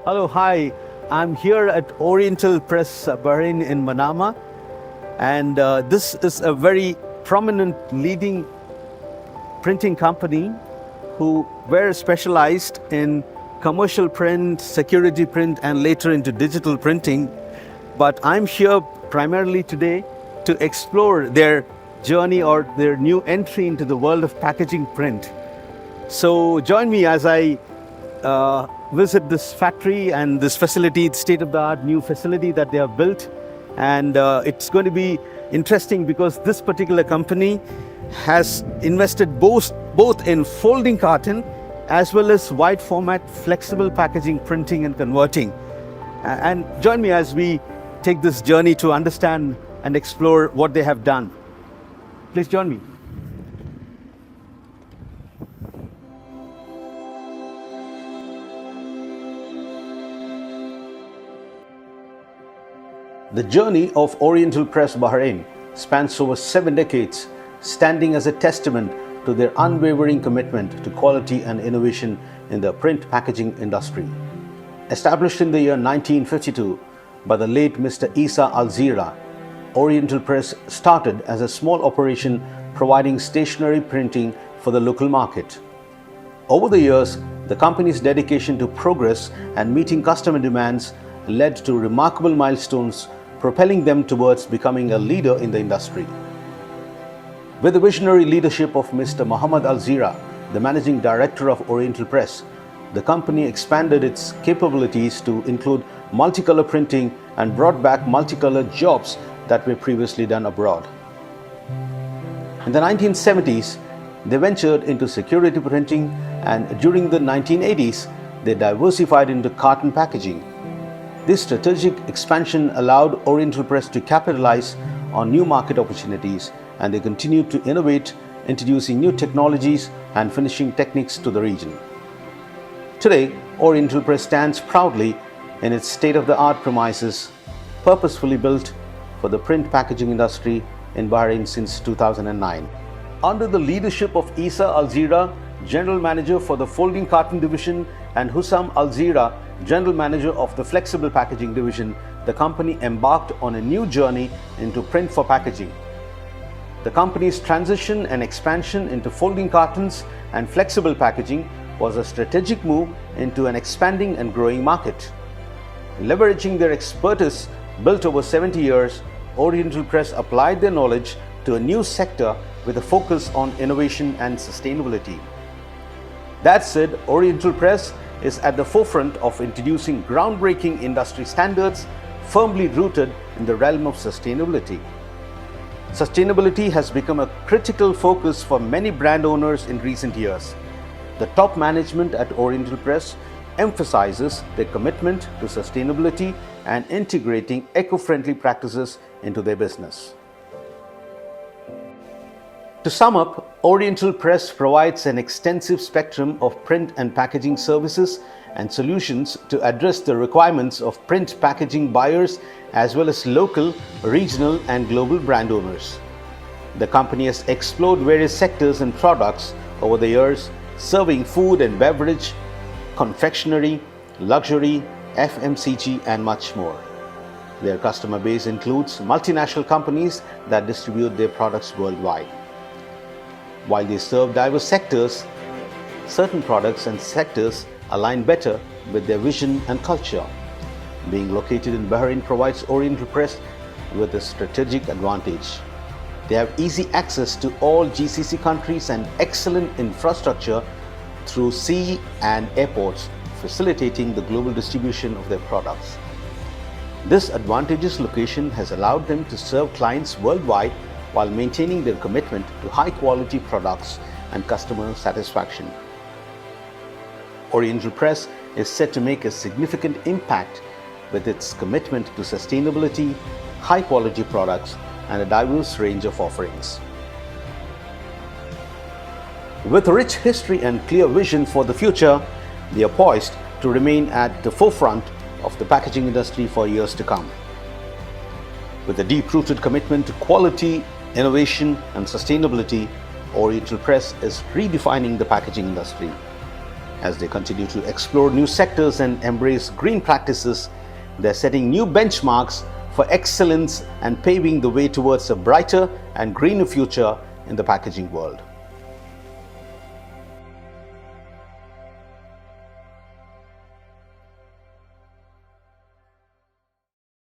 Hello, hi. I'm here at Oriental Press Bahrain in Manama, and this is a very prominent leading printing company who were specialized in commercial print, security print, and later into digital printing. But I'm here primarily today to explore their journey or their new entry into the world of packaging print. So join me as I visit this factory and this facility, state-of-the-art new facility that they have built. And it's going to be interesting because this particular company has invested both in folding carton as well as wide format flexible packaging, printing and converting. And join me as we take this journey to understand and explore what they have done. Please join me. The journey of Oriental Press Bahrain spans over 7 decades, standing as a testament to their unwavering commitment to quality and innovation in the print packaging industry. Established in the year 1952 by the late Mr. Isa Al-Zira, Oriental Press started as a small operation providing stationery printing for the local market. Over the years, the company's dedication to progress and meeting customer demands led to remarkable milestones, propelling them towards becoming a leader in the industry. With the visionary leadership of Mr. Muhammad Al-Zira, the managing director of Oriental Press, the company expanded its capabilities to include multicolor printing and brought back multicolored jobs that were previously done abroad. In the 1970s, they ventured into security printing, and during the 1980s, they diversified into carton packaging. This strategic expansion allowed Oriental Press to capitalize on new market opportunities, and they continued to innovate, introducing new technologies and finishing techniques to the region. Today, Oriental Press stands proudly in its state-of-the-art premises, purposefully built for the print packaging industry in Bahrain since 2009. Under the leadership of Isa Al-Zira, General Manager for the Folding Carton Division, and Hussam Al-Zira, General Manager of the Flexible Packaging Division, the company embarked on a new journey into print for packaging. The company's transition and expansion into folding cartons and flexible packaging was a strategic move into an expanding and growing market. Leveraging their expertise built over 70 years, Oriental Press applied their knowledge to a new sector with a focus on innovation and sustainability. That said, Oriental Press is at the forefront of introducing groundbreaking industry standards firmly rooted in the realm of sustainability. Sustainability has become a critical focus for many brand owners in recent years. The top management at Oriental Press emphasizes their commitment to sustainability and integrating eco-friendly practices into their business. To sum up, Oriental Press provides an extensive spectrum of print and packaging services and solutions to address the requirements of print packaging buyers as well as local, regional and global brand owners. The company has explored various sectors and products over the years, serving food and beverage, confectionery, luxury, FMCG and much more. Their customer base includes multinational companies that distribute their products worldwide. While they serve diverse sectors, certain products and sectors align better with their vision and culture. Being located in Bahrain provides Oriental Press with a strategic advantage. They have easy access to all GCC countries and excellent infrastructure through sea and airports, facilitating the global distribution of their products. This advantageous location has allowed them to serve clients worldwide while maintaining their commitment to high-quality products and customer satisfaction. Oriental Press is set to make a significant impact with its commitment to sustainability, high-quality products, and a diverse range of offerings. With a rich history and clear vision for the future, they are poised to remain at the forefront of the packaging industry for years to come. With a deep-rooted commitment to quality, innovation and sustainability, Oriental Press is redefining the packaging industry. As they continue to explore new sectors and embrace green practices, they're setting new benchmarks for excellence and paving the way towards a brighter and greener future in the packaging world.